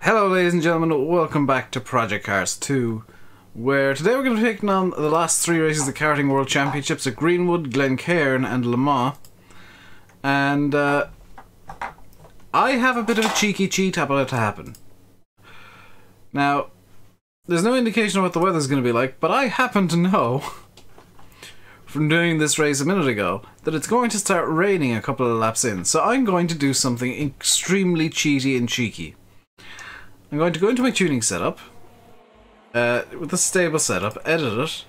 Hello ladies and gentlemen, welcome back to Project Cars 2, where today we're going to be taking on the last three races of the Karting World Championships at Greenwood, Glencairn and Le Mans. And I have a bit of a cheeky cheat about to happen. Now, there's no indication of what the weather's going to be like, but I happen to know from doing this race a minute ago that it's going to start raining a couple of laps in. So I'm going to do something extremely cheaty and cheeky. I'm going to go into my tuning setup, with the stable setup, edit it,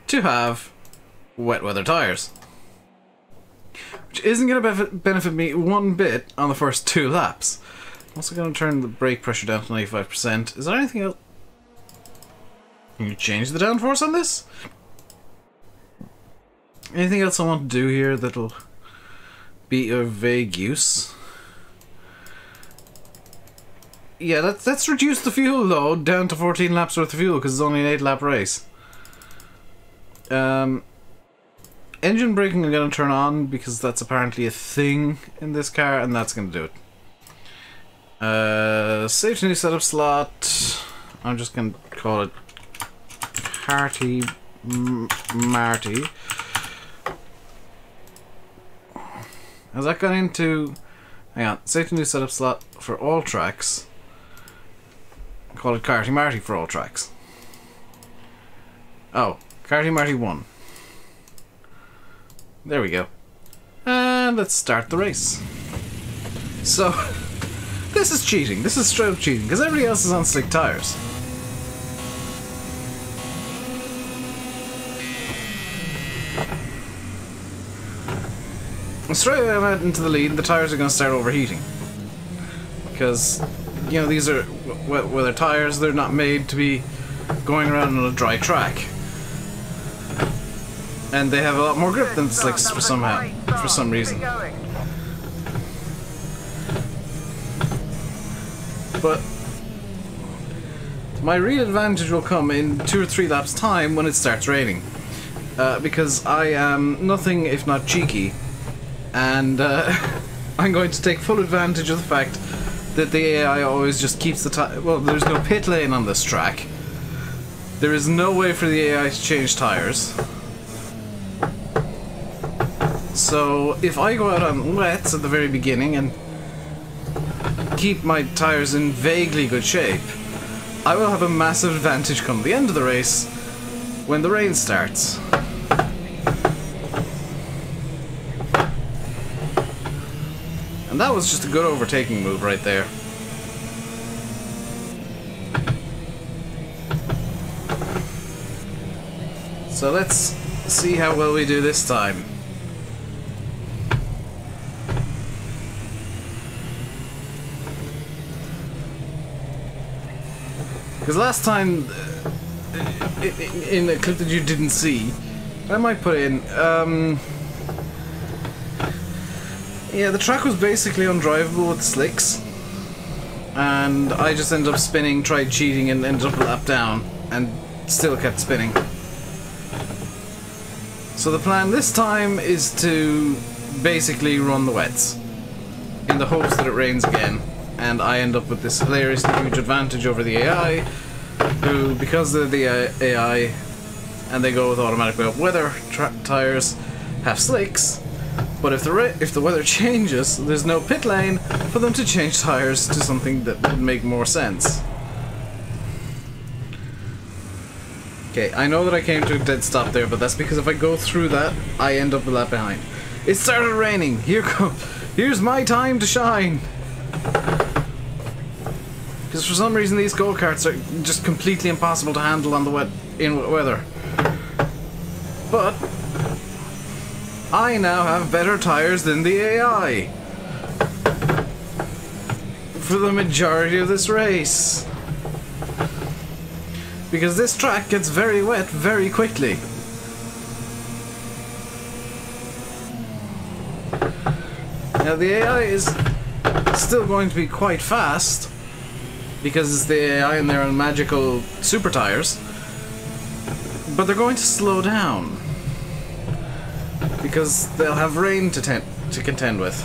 to have wet weather tyres. Which isn't going to benefit me one bit on the first two laps. I'm also going to turn the brake pressure down to 95%. Is there anything else? Can you change the downforce on this? Anything else I want to do here that'll be of vague use? Yeah, let's reduce the fuel load down to 14 laps worth of fuel because it's only an 8-lap race. Engine braking I'm going to turn on because that's apparently a thing in this car, and that's going to do it. Save to new setup slot. I'm just going to call it Party Marty. Has that gone into... Hang on. Save to new setup slot for all tracks. Call it Karty Marty for all tracks. Oh, Karty Marty 1. There we go. And let's start the race. So, this is cheating. This is straight up cheating, because everybody else is on slick tyres. Straight away I'm out into the lead, and the tyres are going to start overheating. Because, you know, these are wet weather tyres, they're not made to be going around on a dry track. And they have a lot more grip than the slicks for some reason. But my real advantage will come in 2 or 3 laps time when it starts raining. Because I am nothing if not cheeky. And I'm going to take full advantage of the fact that the AI always just keeps the tire. Well, there's no pit lane on this track. There is no way for the AI to change tires. So if I go out on wets at the very beginning and keep my tires in vaguely good shape, I will have a massive advantage come the end of the race when the rain starts. And that was just a good overtaking move right there. So let's see how well we do this time. Because last time, in a clip that you didn't see, I might put in, yeah, the track was basically undrivable with slicks, and I just ended up spinning, tried cheating, and ended up a lap down, and still kept spinning. So the plan this time is to basically run the wets, in the hopes that it rains again, and I end up with this hilariously huge advantage over the AI, who, because they're the AI, and they go with automatic wet weather tires, have slicks. But if the weather changes, there's no pit lane for them to change tires to something that would make more sense. Okay, I know that I came to a dead stop there, but that's because if I go through that, I end up a lap behind. It started raining. Here's my time to shine. Because for some reason these go-karts are just completely impossible to handle on the wet weather. But I now have better tires than the AI for the majority of this race. Because this track gets very wet very quickly. Now the AI is still going to be quite fast because it's the AI and they're on magical super tires, but they're going to slow down because they'll have rain to contend with.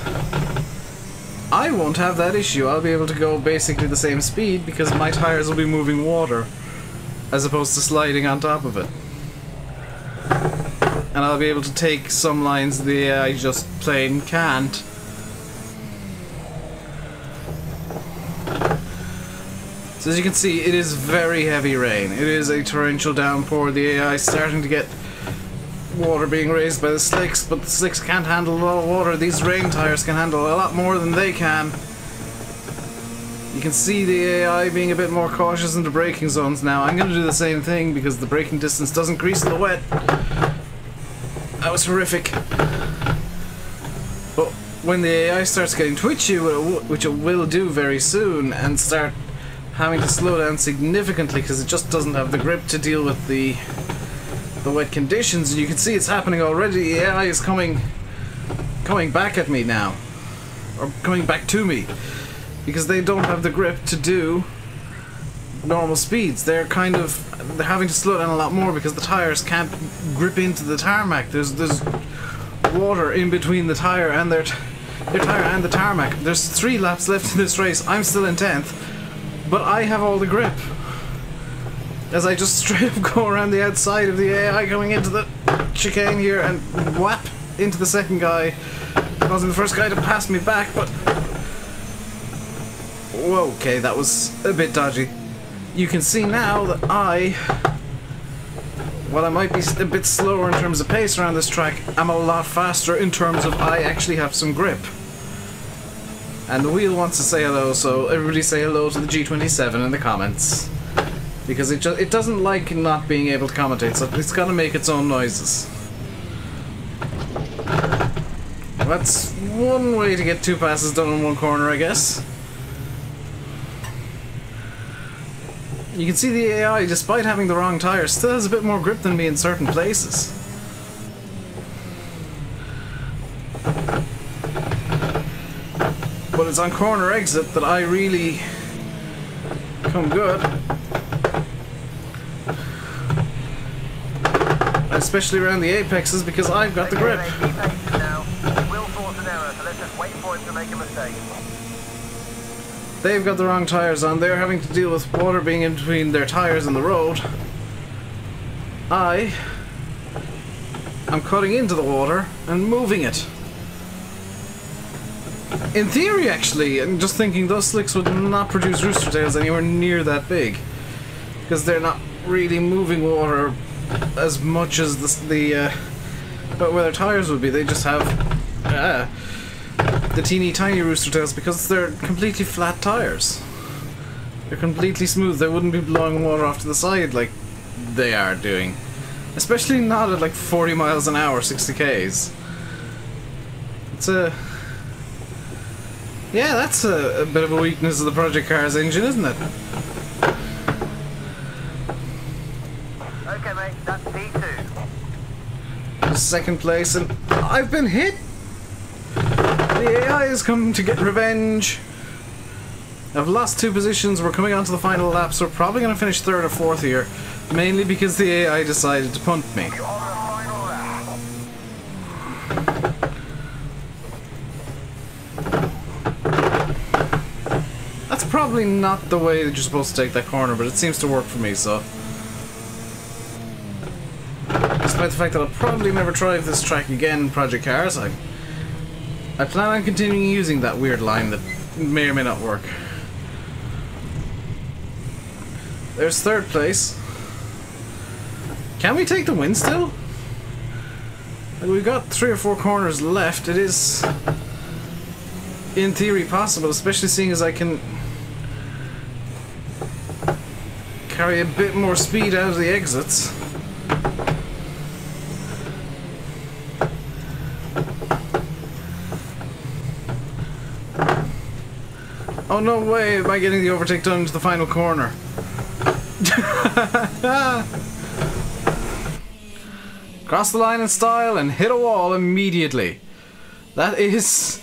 I won't have that issue. I'll be able to go basically the same speed because my tires will be moving water as opposed to sliding on top of it. And I'll be able to take some lines the AI just plain can't. So as you can see, it is very heavy rain. It is a torrential downpour. The AI is starting to get water being raised by the slicks, but the slicks can't handle a lot of water. These rain tires can handle a lot more than they can. You can see the AI being a bit more cautious in the braking zones now. I'm going to do the same thing because the braking distance doesn't grease in the wet. That was horrific. But when the AI starts getting twitchy, which it will do very soon, and start having to slow down significantly because it just doesn't have the grip to deal with the wet conditions, and you can see it's happening already. The AI is coming back at me now, or coming back to me, because they don't have the grip to do normal speeds. They're having to slow down a lot more because the tires can't grip into the tarmac. There's water in between the tire and their tire and the tarmac. There's 3 laps left in this race. I'm still in 10th, but I have all the grip. As I just straight up go around the outside of the AI going into the chicane here and whap into the second guy. I wasn't the first guy to pass me back, but... Whoa, okay, that was a bit dodgy. You can see now that while I might be a bit slower in terms of pace around this track, I'm a lot faster in terms of I actually have some grip. And the wheel wants to say hello, so everybody say hello to the G27 in the comments. Because it doesn't like not being able to commentate, so it's got to make its own noises. That's one way to get 2 passes done in one corner, I guess. You can see the AI, despite having the wrong tire, still has a bit more grip than me in certain places. But it's on corner exit that I really come good. Especially around the apexes because I've got the grip. They've got the wrong tires on. They're having to deal with water being in between their tires and the road. I'm cutting into the water and moving it. In theory, actually, I'm just thinking those slicks would not produce rooster tails anywhere near that big. Because they're not really moving water as much as but where their tires would be. They just have the teeny tiny rooster tails because they're completely flat tires. They're completely smooth. They wouldn't be blowing water off to the side like they are doing. Especially not at like 40 miles an hour, 60 k's. It's yeah, that's a bit of a weakness of the Project Cars engine, isn't it? Okay, mate, that's P2. Second place, and I've been hit! The AI has come to get revenge. I've lost 2 positions, we're coming on to the final lap, so we're probably going to finish 3rd or 4th here. Mainly because the AI decided to punt me. That's probably not the way that you're supposed to take that corner, but it seems to work for me, so... Despite the fact that I'll probably never drive this track again in Project Cars, I plan on continuing using that weird line that may or may not work. There's 3rd place. Can we take the win still? Like, we've got 3 or 4 corners left. It is, in theory, possible, especially seeing as I can carry a bit more speed out of the exits. Oh, no way am I getting the overtake done into the final corner. Cross the line in style and hit a wall immediately. That is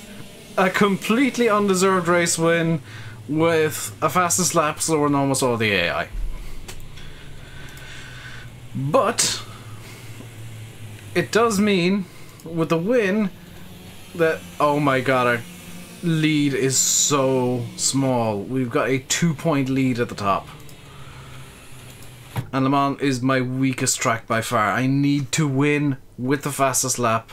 a completely undeserved race win with a fastest lap slower than almost all the AI. But it does mean with the win that, oh my god, lead is so small. We've got a 2-point lead at the top. And Le Mans is my weakest track by far. I need to win with the fastest lap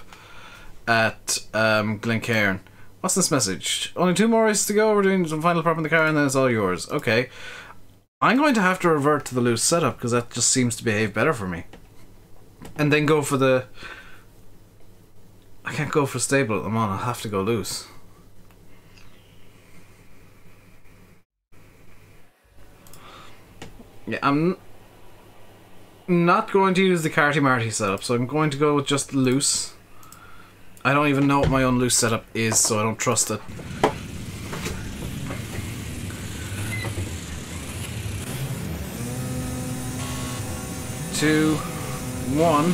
at Glencairn. What's this message? Only 2 more races to go. We're doing some final prep in the car and then it's all yours. Okay. I'm going to have to revert to the loose setup because that just seems to behave better for me. And then go for the... I can't go for stable at Le Mans. I'll have to go loose. Yeah, I'm not going to use the Carty Marty setup, so I'm going to go with just loose. I don't even know what my own loose setup is, so I don't trust it. Two, one,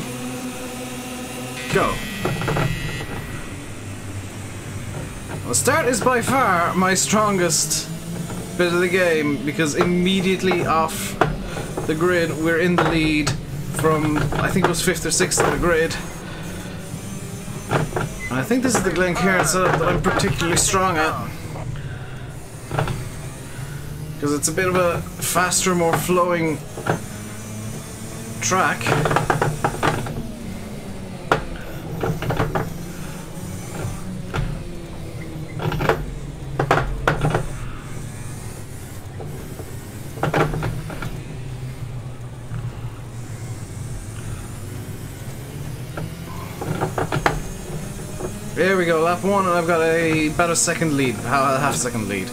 go. The start is by far my strongest bit of the game because immediately off the grid we're in the lead from, I think it was 5th or 6th on the grid. And I think this is the Glencairn setup that I'm particularly strong at because it's a bit of a faster, more flowing track. There we go, lap 1 and I've got about a second lead, half a second lead.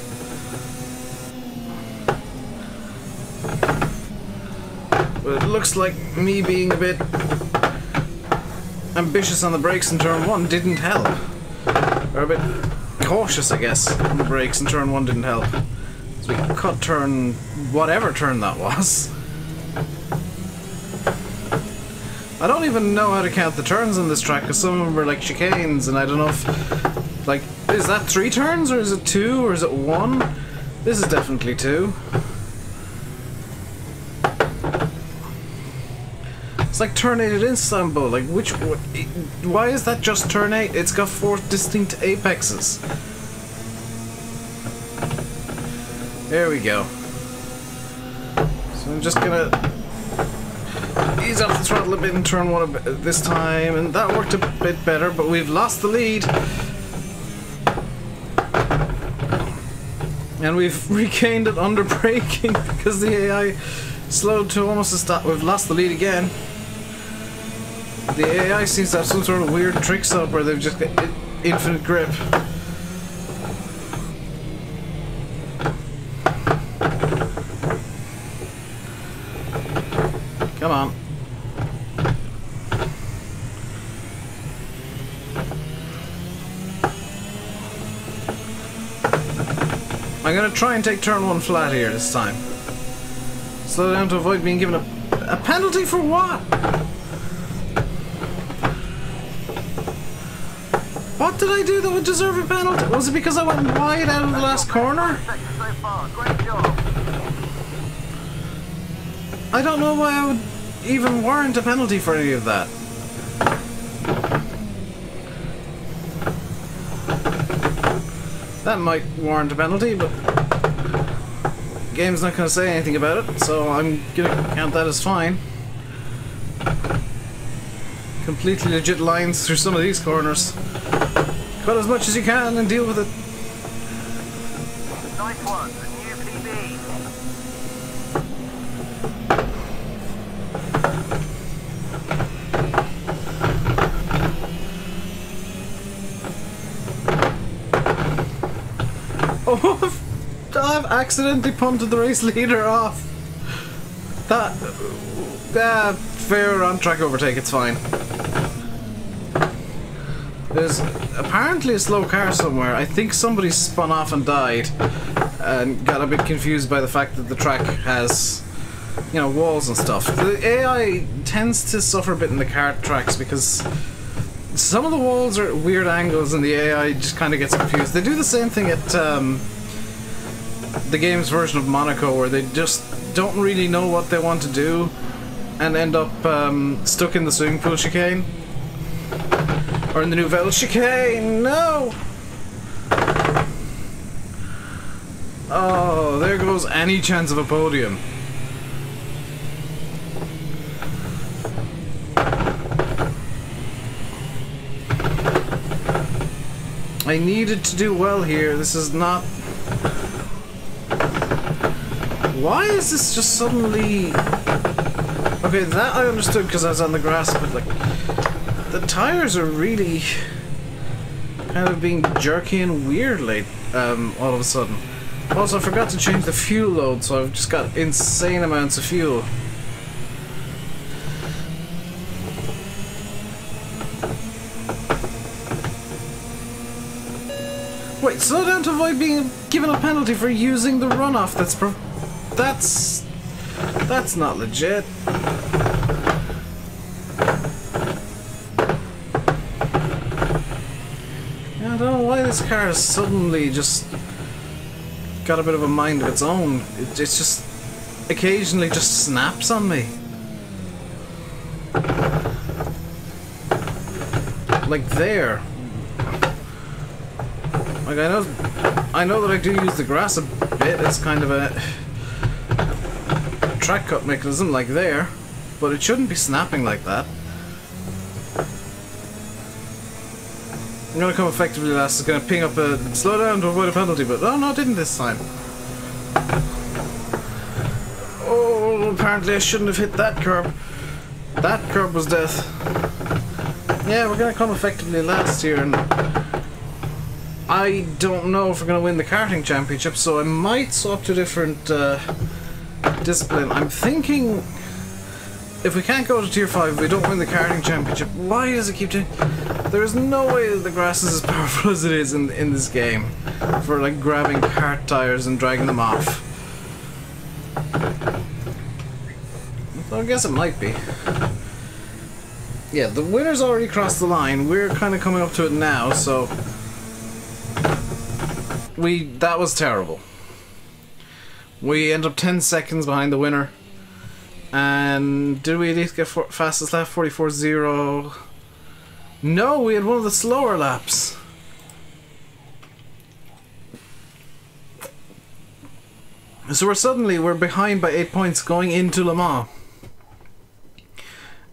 But it looks like me being a bit ambitious on the brakes in turn 1 didn't help. Or a bit cautious, I guess, on the brakes in turn 1 didn't help. So we cut turn, whatever turn that was. I don't even know how to count the turns on this track because some of them are like chicanes and I don't know if, like, is that 3 turns or is it 2 or is it 1? This is definitely 2. It's like turn 8 at Istanbul, like why is that just turn 8? It's got 4 distinct apexes. There we go. So I'm just gonna ease off the throttle a bit in turn 1 this time, and that worked a bit better, but we've lost the lead. And we've regained it under braking because the AI slowed to almost a stop. We've lost the lead again. The AI seems to have some sort of weird tricks up where they've just got infinite grip. Come on. I'm gonna try and take turn 1 flat here this time. Slow down to avoid being given a penalty for what? What did I do that would deserve a penalty? Was it because I went wide out of the last corner? I don't know why I would even warrant a penalty for any of that. That might warrant a penalty, but the game's not going to say anything about it, so I'm going to count that as fine. Completely legit lines through some of these corners. Cut as much as you can and deal with it. Nice one, a new PB. Oh, I've accidentally punted the race leader off. That... fair on-track overtake, it's fine. There's apparently a slow car somewhere. I think somebody spun off and died and got a bit confused by the fact that the track has, you know, walls and stuff. The AI tends to suffer a bit in the kart tracks because some of the walls are at weird angles and the AI just kind of gets confused. They do the same thing at the game's version of Monaco where they just don't really know what they want to do and end up stuck in the swimming pool chicane. Or in the Nouvelle chicane, no! Oh, there goes any chance of a podium. I needed to do well here. This is not... Why is this just suddenly... Okay, that I understood because I was on the grass, but like... The tires are really... kind of being jerky and weird late, all of a sudden. Also, I forgot to change the fuel load, so I've just got insane amounts of fuel. Wait, slow down to avoid being given a penalty for using the runoff. That's not legit. I don't know why this car has suddenly just got a bit of a mind of its own. It's just occasionally just snaps on me. Like there. Like I know that I do use the grass a bit. It's kind of a track cut mechanism like there, but it shouldn't be snapping like that. I'm gonna come effectively last. It's gonna ping up a slow down to avoid a penalty, but oh no, it didn't this time. Oh, apparently I shouldn't have hit that curb. That curb was death. Yeah, we're gonna come effectively last here, and I don't know if we're gonna win the karting championship, so I might swap to a different discipline. I'm thinking if we can't go to tier 5, we don't win the karting championship. Why does it keep doing? There is no way that the grass is as powerful as it is in this game for like grabbing kart tires and dragging them off. So I guess it might be. Yeah, the winner's already crossed the line. We're kind of coming up to it now, so that was terrible. We end up 10 seconds behind the winner. And did we at least get fastest lap 44.0? No, we had one of the slower laps. So we're behind by 8 points going into Le Mans.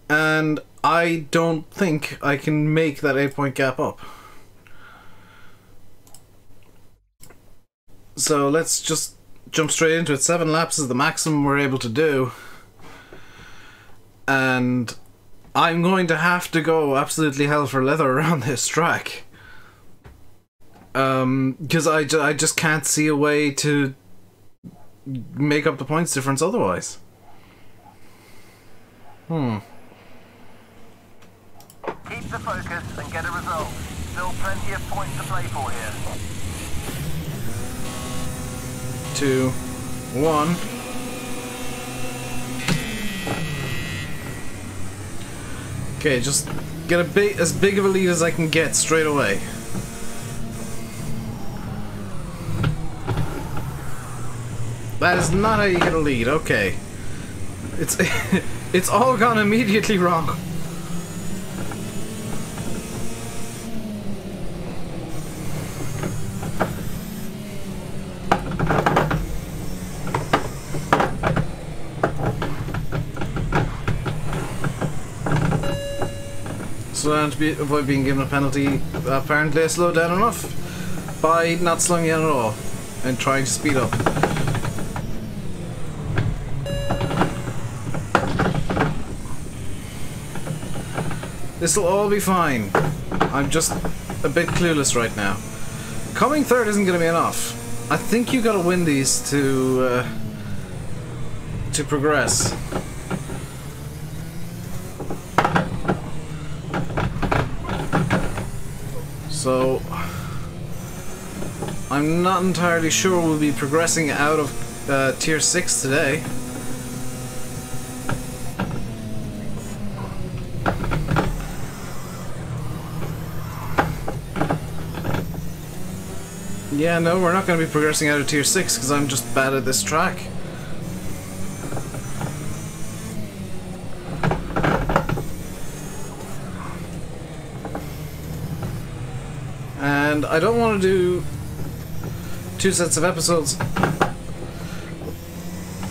And I don't think I can make that 8-point gap up. So let's just jump straight into it. 7 laps is the maximum we're able to do. And I'm going to have to go absolutely hell for leather around this track. Because I just can't see a way to make up the points difference otherwise. Keep the focus and get a result. Still plenty of points to play for here. 2, 1. Okay, just get as big of a lead as I can get straight away. That is not how you get a lead. Okay, it's all gone immediately wrong. Slow down to avoid being given a penalty. Apparently I slowed down enough by not slowing down at all and trying to speed up. This'll all be fine. I'm just a bit clueless right now. Coming third isn't going to be enough. I think you got to win these to progress. So I'm not entirely sure we'll be progressing out of tier 6 today. Yeah, no, we're not going to be progressing out of tier 6 because I'm just bad at this track. And I don't want to do 2 sets of episodes,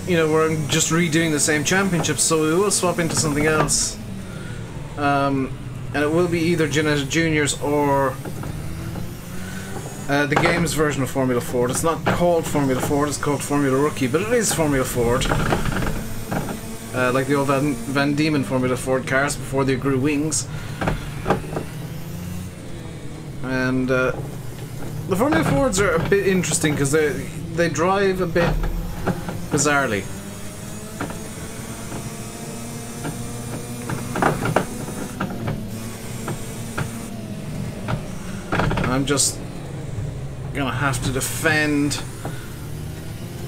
you know, where I'm just redoing the same championships, so we will swap into something else. And it will be either Genetic Juniors or the game's version of Formula Ford. It's not called Formula Ford, it's called Formula Rookie, but it is Formula Ford. Like the old Van Diemen Formula Ford cars before they grew wings. And the Formula Fords are a bit interesting because they drive a bit bizarrely. I'm just gonna have to defend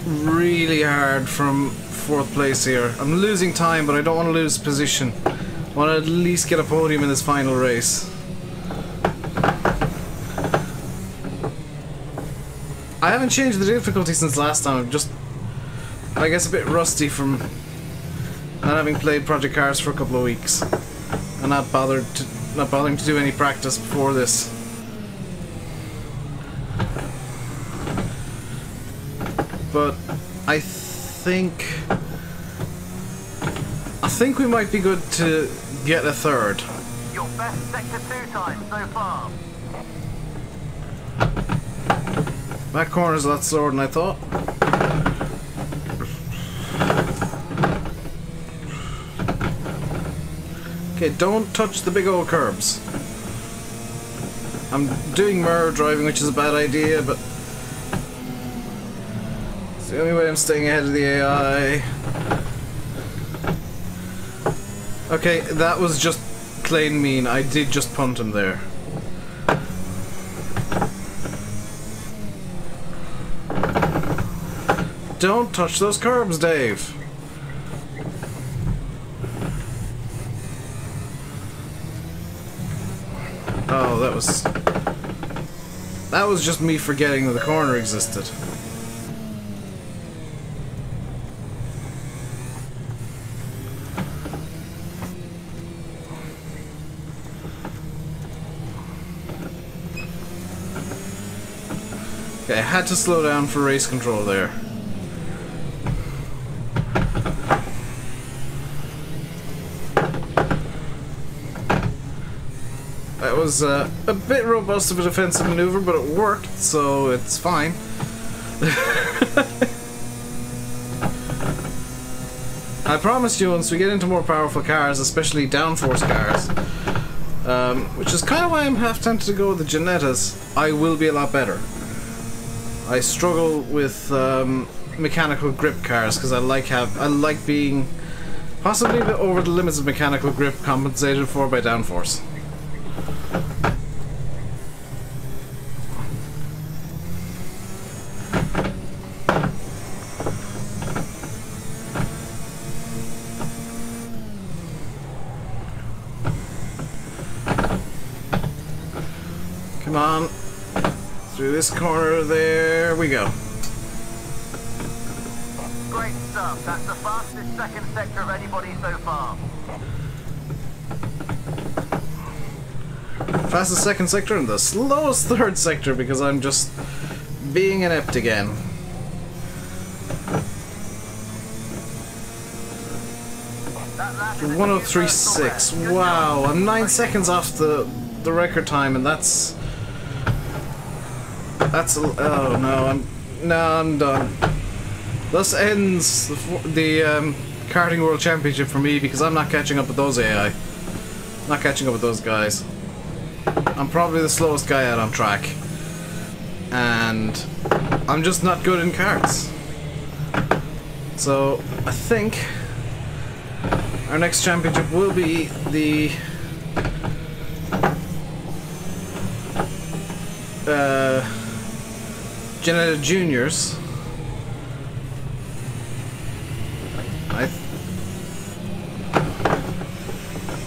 really hard from 4th place here. I'm losing time, but I don't want to lose position. I want to at least get a podium in this final race. I haven't changed the difficulty since last time. I'm just, I guess, a bit rusty from not having played Project Cars for a couple of weeks and not bothering to do any practice before this. But I think we might be good to get a 3rd. Your best sector 2 time so far. That corner's a lot slower than I thought. Okay, don't touch the big old curbs. I'm doing mirror driving, which is a bad idea, but it's the only way I'm staying ahead of the AI. Okay, that was just plain mean. I did just punt him there. Don't touch those curbs, Dave. Oh, that was just me forgetting that the corner existed. Okay, I had to slow down for race control there. That was a bit robust of a defensive maneuver, but it worked, so it's fine. I promise you, once we get into more powerful cars, especially downforce cars, which is kind of why I'm half tempted to go with the Genettas, I will be a lot better. I struggle with mechanical grip cars because I like being possibly over the limits of mechanical grip compensated for by downforce. Come on. Through this corner, there we go. Great stuff. That's the fastest second sector of anybody so far. Fastest second sector and the slowest 3rd sector because I'm just being inept again. That lap is a 103.6. Wow, I'm 9 seconds off the record time, and that's oh no, I'm done. Thus ends the karting world championship for me because I'm not catching up with those AI. Not catching up with those guys. I'm probably the slowest guy out on track, and I'm just not good in karts. So I think our next championship will be the Genetic Juniors.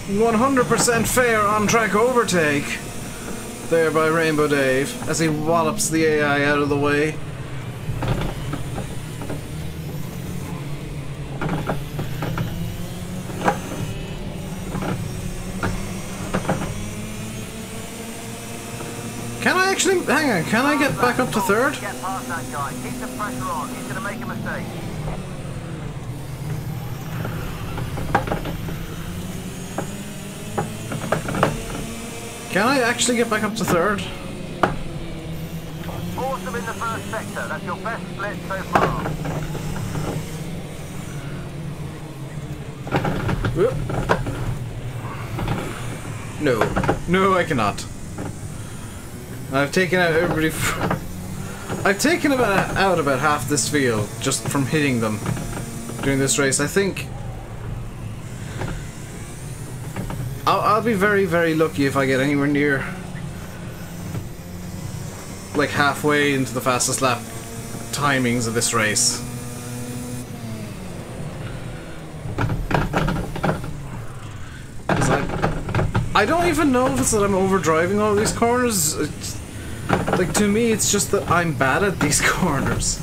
100% fair on-track overtake there by RainbowDave as he wallops the AI out of the way. Can I Actually, hang on, can I get back up to third? Get past that guy. Keep the pressure on. He's going to make a mistake. Can I actually get back up to third? Awesome in the first sector. That's your best split so far. No, I cannot. I've taken out everybody. I've taken out about half this field just from hitting them during this race. I think I'll be very, very lucky if I get anywhere near like halfway into the fastest lap timings of this race. I don't even know if it's that I'm overdriving all these corners. Like, to me, it's just that I'm bad at these corners.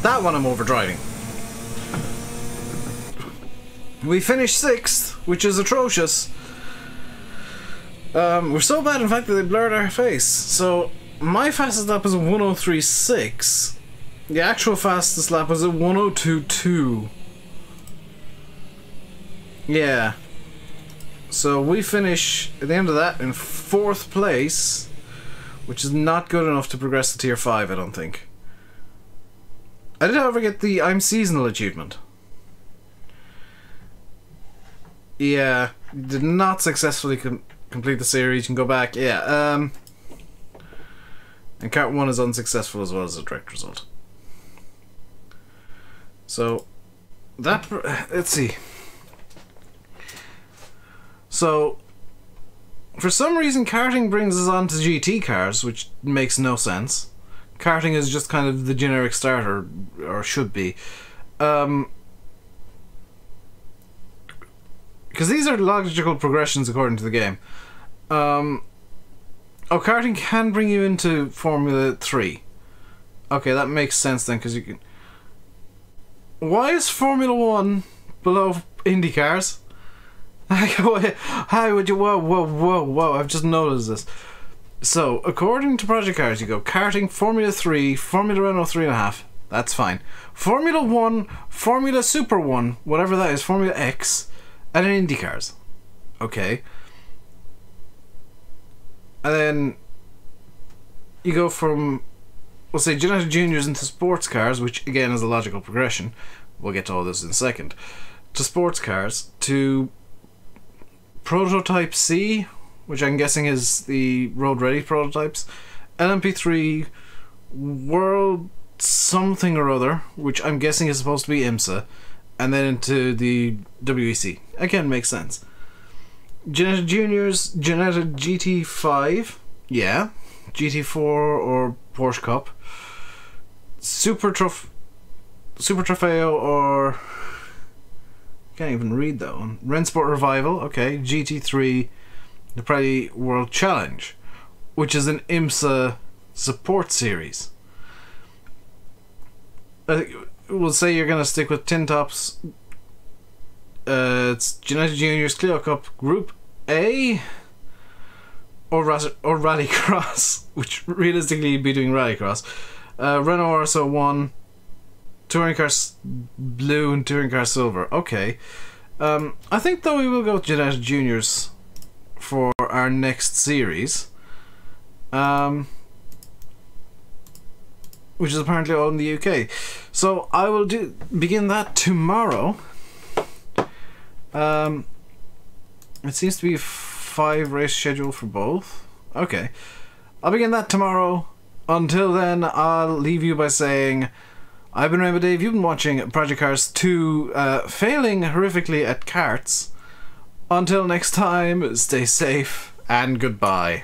That one I'm overdriving. We finished 6th, which is atrocious. We're so bad, in fact, that they blurred our face. So, my fastest lap was a 103.6. The actual fastest lap was a 102.2. Yeah. So we finish at the end of that in 4th place, which is not good enough to progress to tier 5, I don't think. I did, however, get the I'm seasonal achievement. Yeah, did not successfully complete the series. You can go back. Yeah, and Kart 1 is unsuccessful as well as a direct result. So that, let's see. So, for some reason, karting brings us on to GT cars, which makes no sense. Karting is just kind of the generic starter, or should be. Because these are logical progressions according to the game. Oh, karting can bring you into Formula 3. Okay, that makes sense then, because you can... Why is Formula 1 below Indy cars? How would you... Whoa, I've just noticed this. So, according to Project Cars, you go karting, Formula 3, Formula Renault 3.5. That's fine. Formula 1, Formula Super 1, whatever that is, Formula X, and then Indy cars. Okay. And then you go from, we'll say, Genetic Juniors into sports cars, which again is a logical progression. We'll get to all this in a second. To sports cars, to Prototype C, which I'm guessing is the road ready prototypes, LMP3, World something or other, which I'm guessing is supposed to be IMSA, and then into the WEC. Again, makes sense. Genetic Juniors, Genetic GT5, yeah, GT4 or Porsche Cup, Super Trofeo or... can't even read that one. Rennsport Revival, okay. GT3, the Pirelli World Challenge, which is an IMSA support series. We'll say you're going to stick with Tin Tops. It's Genetic Juniors Clio Cup Group A or Rallycross, which realistically you'd be doing Rallycross. Renault RSO 1, Touring Car Blue and Touring Car Silver. Okay. I think though we will go with Genetic Juniors for our next series. Which is apparently all in the UK. So I will begin that tomorrow. It seems to be a 5 race schedule for both. Okay. I'll begin that tomorrow. Until then, I'll leave you by saying, I've been RainbowDave, you've been watching Project Cars 2, failing horrifically at karts. Until next time, stay safe and goodbye.